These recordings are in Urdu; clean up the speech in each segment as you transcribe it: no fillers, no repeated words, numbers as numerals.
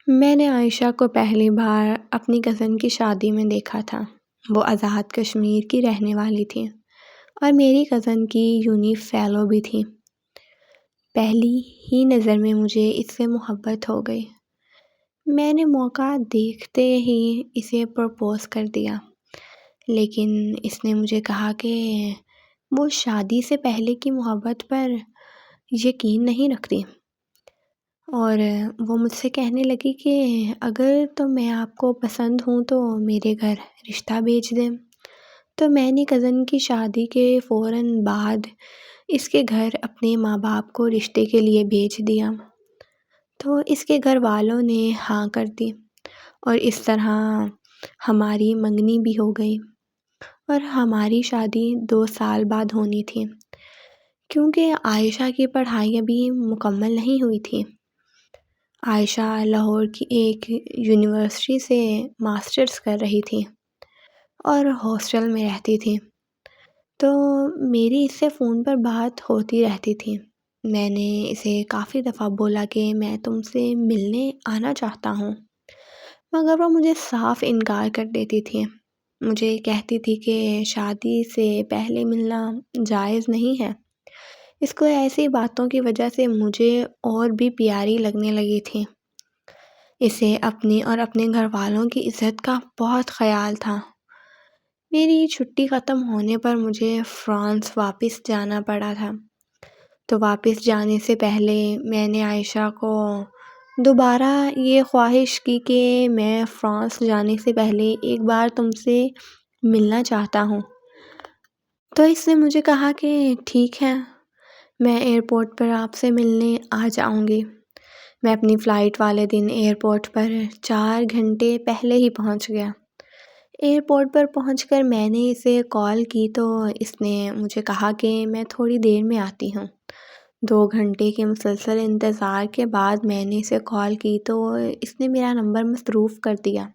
میں نے عائشہ کو پہلی بار اپنی کزن کی شادی میں دیکھا تھا۔ وہ آزاد کشمیر کی رہنے والی تھی اور میری کزن کی یونی فیلو بھی تھی۔ پہلی ہی نظر میں مجھے اس سے محبت ہو گئی۔ میں نے موقع دیکھتے ہی اسے پرپوز کر دیا، لیکن اس نے مجھے کہا کہ وہ شادی سے پہلے کی محبت پر یقین نہیں رکھتی، اور وہ مجھ سے کہنے لگی کہ اگر تو میں آپ کو پسند ہوں تو میرے گھر رشتہ بھیج دیں۔ تو میں نے کزن کی شادی کے فوراً بعد اس کے گھر اپنے ماں باپ کو رشتے کے لیے بھیج دیا، تو اس کے گھر والوں نے ہاں کر دی اور اس طرح ہماری منگنی بھی ہو گئی، اور ہماری شادی 2 سال بعد ہونی تھی کیونکہ عائشہ کی پڑھائی ابھی مکمل نہیں ہوئی تھی۔ عائشہ لاہور کی ایک یونیورسٹی سے ماسٹرز کر رہی تھی اور ہاسٹل میں رہتی تھی، تو میری اس سے فون پر بات ہوتی رہتی تھی۔ میں نے اسے کافی دفعہ بولا کہ میں تم سے ملنے آنا چاہتا ہوں، مگر وہ مجھے صاف انکار کر دیتی تھی۔ مجھے کہتی تھی کہ شادی سے پہلے ملنا جائز نہیں ہے۔ اس کو ایسی باتوں کی وجہ سے مجھے اور بھی پیاری لگنے لگی تھی۔ اسے اپنی اور اپنے گھر والوں کی عزت کا بہت خیال تھا۔ میری چھٹی ختم ہونے پر مجھے فرانس واپس جانا پڑا تھا، تو واپس جانے سے پہلے میں نے عائشہ کو دوبارہ یہ خواہش کی کہ میں فرانس جانے سے پہلے ایک بار تم سے ملنا چاہتا ہوں۔ تو اس نے مجھے کہا کہ ٹھیک ہے، میں ایئرپورٹ پر آپ سے ملنے آ جاؤں گی۔ میں اپنی فلائٹ والے دن ایئرپورٹ پر 4 گھنٹے پہلے ہی پہنچ گیا۔ ایئرپورٹ پر پہنچ کر میں نے اسے کال کی تو اس نے مجھے کہا کہ میں تھوڑی دیر میں آتی ہوں۔ 2 گھنٹے کے مسلسل انتظار کے بعد میں نے اسے کال کی تو اس نے میرا نمبر مصروف کر دیا۔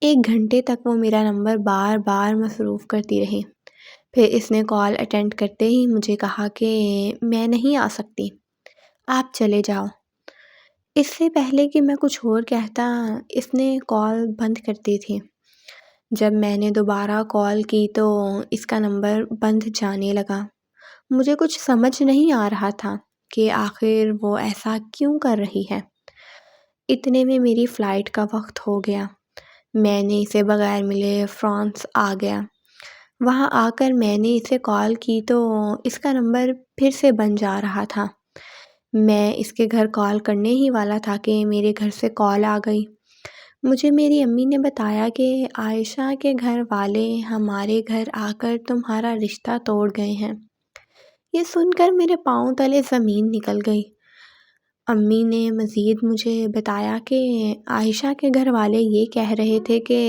1 گھنٹے تک وہ میرا نمبر بار بار مصروف کرتی رہی۔ پھر اس نے کال اٹینڈ کرتے ہی مجھے کہا کہ میں نہیں آ سکتی، آپ چلے جاؤ۔ اس سے پہلے کہ میں کچھ اور کہتا اس نے کال بند کر دی تھی۔ جب میں نے دوبارہ کال کی تو اس کا نمبر بند جانے لگا۔ مجھے کچھ سمجھ نہیں آ رہا تھا کہ آخر وہ ایسا کیوں کر رہی ہے۔ اتنے میں میری فلائٹ کا وقت ہو گیا۔ میں نے اسے بغیر ملے فرانس آ گیا۔ وہاں آ کر میں نے اسے کال کی تو اس کا نمبر پھر سے بند جا رہا تھا۔ میں اس کے گھر کال کرنے ہی والا تھا کہ میرے گھر سے کال آ گئی۔ مجھے میری امی نے بتایا کہ عائشہ کے گھر والے ہمارے گھر آ کر تمہارا رشتہ توڑ گئے ہیں۔ یہ سن کر میرے پاؤں تلے زمین نکل گئی۔ امی نے مزید مجھے بتایا کہ عائشہ کے گھر والے یہ کہہ رہے تھے کہ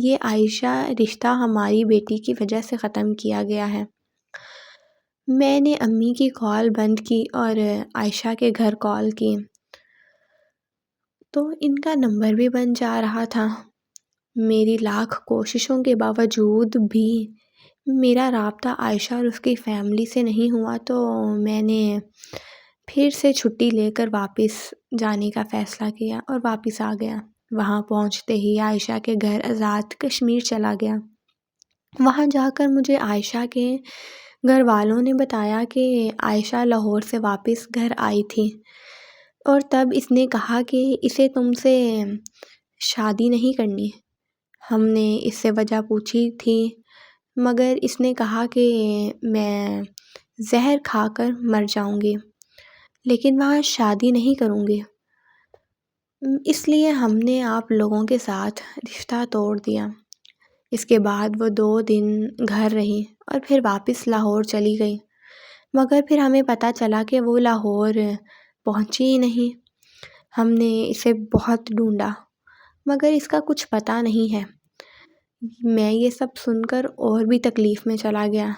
یہ عائشہ رشتہ ہماری بیٹی کی وجہ سے ختم کیا گیا ہے۔ میں نے امی کی کال بند کی اور عائشہ کے گھر کال کی تو ان کا نمبر بھی بند جا رہا تھا۔ میری لاکھ کوششوں کے باوجود بھی میرا رابطہ عائشہ اور اس کی فیملی سے نہیں ہوا، تو میں نے پھر سے چھٹی لے کر واپس جانے کا فیصلہ کیا اور واپس آ گیا۔ وہاں پہنچتے ہی عائشہ کے گھر آزاد کشمیر چلا گیا۔ وہاں جا کر مجھے عائشہ کے گھر والوں نے بتایا کہ عائشہ لاہور سے واپس گھر آئی تھی، اور تب اس نے کہا کہ اسے تم سے شادی نہیں کرنی۔ ہم نے اس سے وجہ پوچھی تھی، مگر اس نے کہا کہ میں زہر کھا کر مر جاؤں گی، لیکن وہاں شادی نہیں کروں گی، اس لیے ہم نے آپ لوگوں کے ساتھ رشتہ توڑ دیا۔ اس کے بعد وہ 2 دن گھر رہی اور پھر واپس لاہور چلی گئی، مگر پھر ہمیں پتہ چلا کہ وہ لاہور پہنچی ہی نہیں۔ ہم نے اسے بہت ڈھونڈا مگر اس کا کچھ پتہ نہیں ہے۔ میں یہ سب سن کر اور بھی تکلیف میں چلا گیا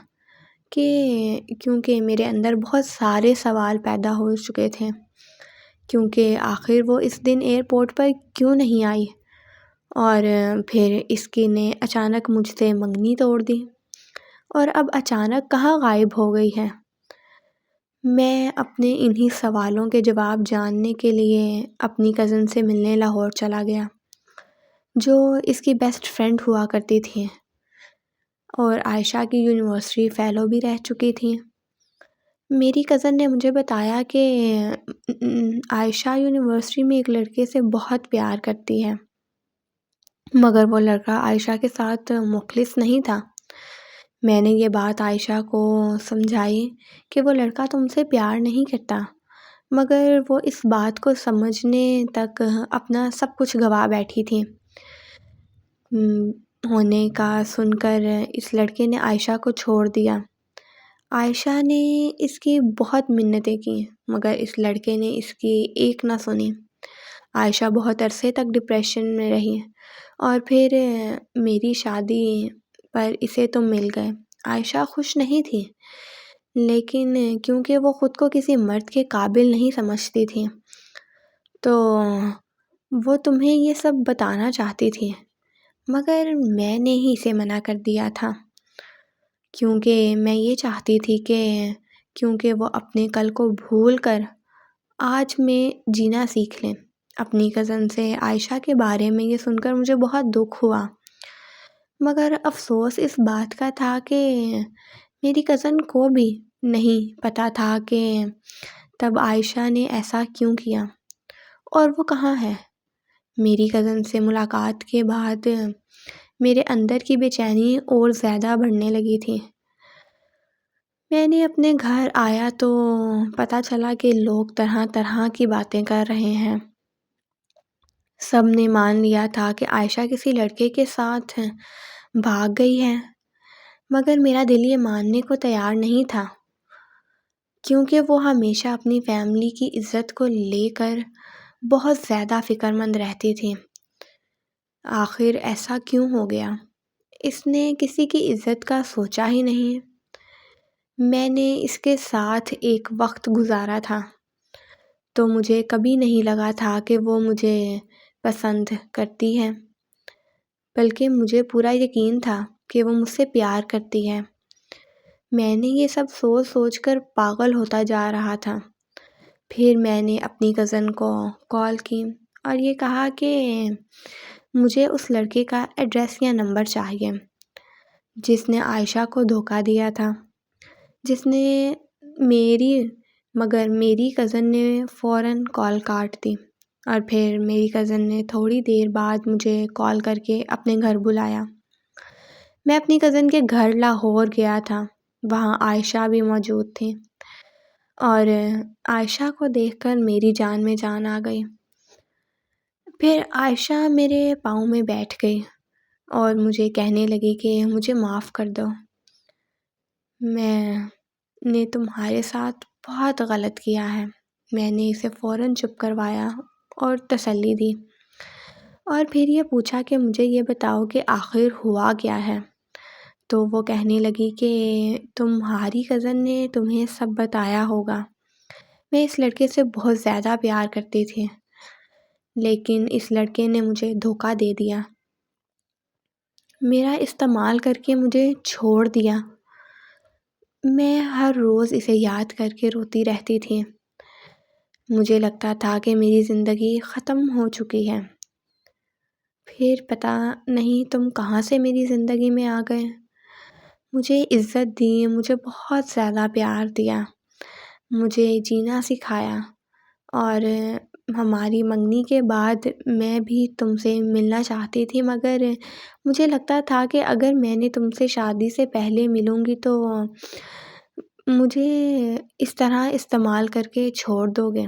کہ کیونکہ میرے اندر بہت سارے سوال پیدا ہو چکے تھے، کیونکہ آخر وہ اس دن ایئرپورٹ پر کیوں نہیں آئی، اور پھر اس کی نے اچانک مجھ سے منگنی توڑ دی، اور اب اچانک کہاں غائب ہو گئی ہے۔ میں اپنے انہی سوالوں کے جواب جاننے کے لیے اپنی کزن سے ملنے لاہور چلا گیا، جو اس کی بیسٹ فرینڈ ہوا کرتی تھی اور عائشہ کی یونیورسٹی فیلو بھی رہ چکی تھی۔ میری کزن نے مجھے بتایا کہ عائشہ یونیورسٹی میں ایک لڑکے سے بہت پیار کرتی ہے، مگر وہ لڑکا عائشہ کے ساتھ مخلص نہیں تھا۔ میں نے یہ بات عائشہ کو سمجھائی کہ وہ لڑکا تم سے پیار نہیں کرتا، مگر وہ اس بات کو سمجھنے تک اپنا سب کچھ گوا بیٹھی تھی۔ ہونے کا سن کر اس لڑکے نے عائشہ کو چھوڑ دیا۔ عائشہ نے اس کی بہت منتیں کی، مگر اس لڑکے نے اس کی ایک نہ سنی۔ عائشہ بہت عرصے تک ڈپریشن میں رہی اور پھر میری شادی پر اسے تم مل گئے۔ عائشہ خوش نہیں تھی، لیکن کیونکہ وہ خود کو کسی مرد کے قابل نہیں سمجھتی تھی تو وہ تمہیں یہ سب بتانا چاہتی تھی، مگر میں نے ہی اسے منع کر دیا تھا، کیونکہ میں یہ چاہتی تھی کہ کیونکہ وہ اپنے کل کو بھول کر آج میں جینا سیکھ لیں۔ اپنی کزن سے عائشہ کے بارے میں یہ سن کر مجھے بہت دکھ ہوا، مگر افسوس اس بات کا تھا کہ میری کزن کو بھی نہیں پتہ تھا کہ تب عائشہ نے ایسا کیوں کیا اور وہ کہاں ہے۔ میری کزن سے ملاقات کے بعد میرے اندر کی بے چینی اور زیادہ بڑھنے لگی تھی۔ میں نے اپنے گھر آیا تو پتہ چلا کہ لوگ طرح طرح کی باتیں کر رہے ہیں۔ سب نے مان لیا تھا کہ عائشہ کسی لڑکے کے ساتھ بھاگ گئی ہے، مگر میرا دل یہ ماننے کو تیار نہیں تھا، کیونکہ وہ ہمیشہ اپنی فیملی کی عزت کو لے کر بہت زیادہ فکر مند رہتی تھی۔ آخر ایسا کیوں ہو گیا؟ اس نے کسی کی عزت کا سوچا ہی نہیں۔ میں نے اس کے ساتھ ایک وقت گزارا تھا تو مجھے کبھی نہیں لگا تھا کہ وہ مجھے پسند کرتی ہے، بلکہ مجھے پورا یقین تھا کہ وہ مجھ سے پیار کرتی ہے۔ میں نے یہ سب سوچ سوچ کر پاگل ہوتا جا رہا تھا۔ پھر میں نے اپنی کزن کو کال کی اور یہ کہا کہ مجھے اس لڑکے کا ایڈریس یا نمبر چاہیے جس نے عائشہ کو دھوکہ دیا تھا، مگر میری کزن نے فوراً کال کاٹ دی اور پھر میری کزن نے تھوڑی دیر بعد مجھے کال کر کے اپنے گھر بلایا۔ میں اپنی کزن کے گھر لاہور گیا تھا، وہاں عائشہ بھی موجود تھی اور عائشہ کو دیکھ کر میری جان میں جان آ گئی۔ پھر عائشہ میرے پاؤں میں بیٹھ گئی اور مجھے کہنے لگی کہ مجھے معاف کر دو، میں نے تمہارے ساتھ بہت غلط کیا ہے۔ میں نے اسے فوراً چپ کروایا اور تسلی دی اور پھر یہ پوچھا کہ مجھے یہ بتاؤ کہ آخر ہوا کیا ہے، تو وہ کہنے لگی کہ تمہاری کزن نے تمہیں سب بتایا ہوگا۔ میں اس لڑکے سے بہت زیادہ پیار کرتی تھی، لیکن اس لڑکے نے مجھے دھوکہ دے دیا، میرا استعمال کر کے مجھے چھوڑ دیا۔ میں ہر روز اسے یاد کر کے روتی رہتی تھی۔ مجھے لگتا تھا کہ میری زندگی ختم ہو چکی ہے۔ پھر پتہ نہیں تم کہاں سے میری زندگی میں آ گئے، مجھے عزت دی، مجھے بہت زیادہ پیار دیا، مجھے جینا سکھایا اور ہماری منگنی کے بعد میں بھی تم سے ملنا چاہتی تھی، مگر مجھے لگتا تھا کہ اگر میں نے تم سے شادی سے پہلے ملوں گی تو مجھے اس طرح استعمال کر کے چھوڑ دو گے۔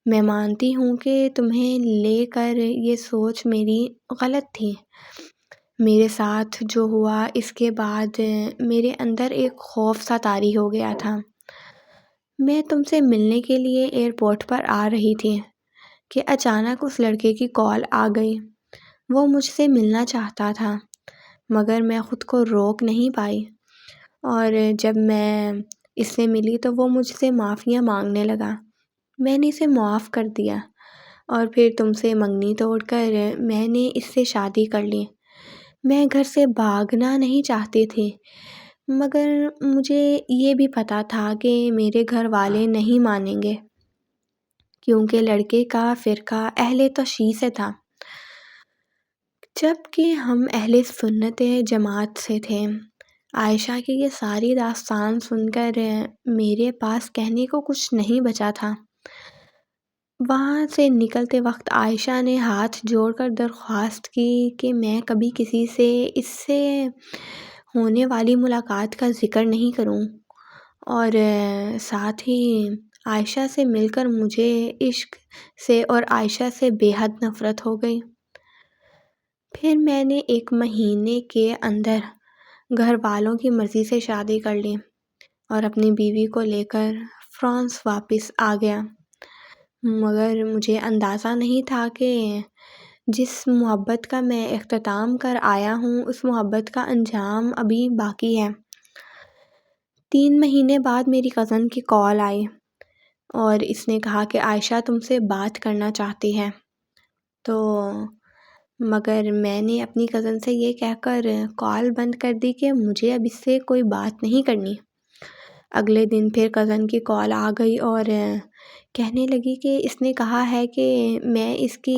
میں مانتی ہوں کہ تمہیں لے کر یہ سوچ میری غلط تھی۔ میرے ساتھ جو ہوا اس کے بعد میرے اندر ایک خوف سا طاری ہو گیا تھا۔ میں تم سے ملنے کے لیے ایئرپورٹ پر آ رہی تھی کہ اچانک اس لڑکے کی کال آ گئی۔ وہ مجھ سے ملنا چاہتا تھا، مگر میں خود کو روک نہیں پائی اور جب میں اس سے ملی تو وہ مجھ سے معافیاں مانگنے لگا۔ میں نے اسے معاف کر دیا اور پھر تم سے منگنی توڑ کر میں نے اس سے شادی کر لی۔ میں گھر سے بھاگنا نہیں چاہتی تھی، مگر مجھے یہ بھی پتہ تھا کہ میرے گھر والے نہیں مانیں گے، کیونکہ لڑکے کا فرقہ اہل تشیع سے تھا، جبکہ ہم اہل سنت جماعت سے تھے۔ عائشہ کی یہ ساری داستان سن کر میرے پاس کہنے کو کچھ نہیں بچا تھا۔ وہاں سے نکلتے وقت عائشہ نے ہاتھ جوڑ کر درخواست کی کہ میں کبھی کسی سے اس سے ہونے والی ملاقات کا ذکر نہیں کروں، اور ساتھ ہی عائشہ سے مل کر مجھے عشق سے اور عائشہ سے بے حد نفرت ہو گئی۔ پھر میں نے 1 مہینے کے اندر گھر والوں کی مرضی سے شادی کر لی اور اپنی بیوی کو لے کر فرانس واپس آ گیا۔ مگر مجھے اندازہ نہیں تھا کہ جس محبت کا میں اختتام کر آیا ہوں اس محبت کا انجام ابھی باقی ہے۔ 3 مہینے بعد میری کزن کی کال آئی اور اس نے کہا کہ عائشہ تم سے بات کرنا چاہتی ہے، تو مگر میں نے اپنی کزن سے یہ کہہ کر کال بند کر دی کہ مجھے اب اس سے کوئی بات نہیں کرنی۔ اگلے دن پھر کزن کی کال آ گئی اور کہنے لگی کہ اس نے کہا ہے کہ میں اس کی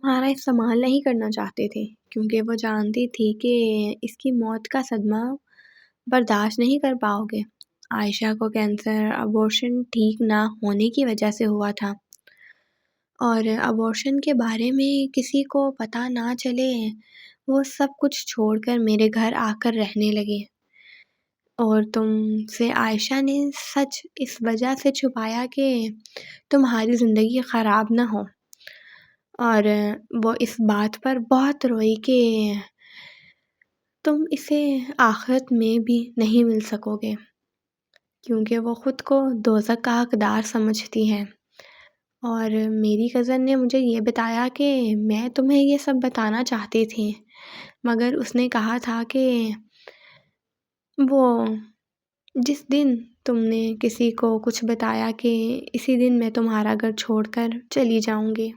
تمہارا استعمال نہیں کرنا چاہتے تھے، کیونکہ وہ جانتی تھی کہ اس کی موت کا صدمہ برداشت نہیں کر پاؤ گے۔ عائشہ کو کینسر ابورشن ٹھیک نہ ہونے کی وجہ سے ہوا تھا، اور ابورشن کے بارے میں کسی کو پتہ نہ چلے وہ سب کچھ چھوڑ کر میرے گھر آ کر رہنے لگی، اور تم سے عائشہ نے سچ اس وجہ سے چھپایا کہ تمہاری زندگی خراب نہ ہو، اور وہ اس بات پر بہت روئی کہ تم اسے آخرت میں بھی نہیں مل سکو گے، کیونکہ وہ خود کو دوزخ کا حقدار سمجھتی ہے۔ اور میری کزن نے مجھے یہ بتایا کہ میں تمہیں یہ سب بتانا چاہتی تھی، مگر اس نے کہا تھا کہ وہ جس دن تم نے کسی کو کچھ بتایا کہ اسی دن میں تمہارا گھر چھوڑ کر چلی جاؤں گی۔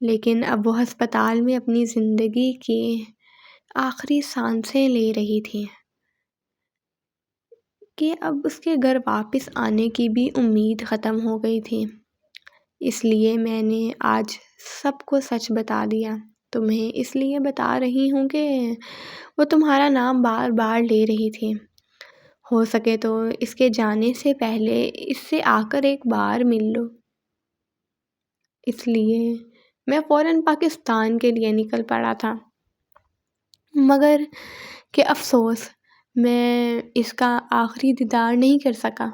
لیکن اب وہ ہسپتال میں اپنی زندگی کی آخری سانسیں لے رہی تھی کہ اب اس کے گھر واپس آنے کی بھی امید ختم ہو گئی تھی۔ اس لیے میں نے آج سب کو سچ بتا دیا۔ تمہیں اس لیے بتا رہی ہوں کہ وہ تمہارا نام بار بار لے رہی تھی۔ ہو سکے تو اس کے جانے سے پہلے اس سے آ کر ایک بار مل لو۔ اس لیے میں فوراً پاکستان کے لیے نکل پڑا تھا، مگر کہ افسوس میں اس کا آخری دیدار نہیں کر سکا،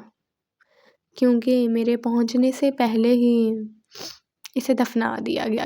کیونکہ میرے پہنچنے سے پہلے ہی اسے دفنا دیا گیا۔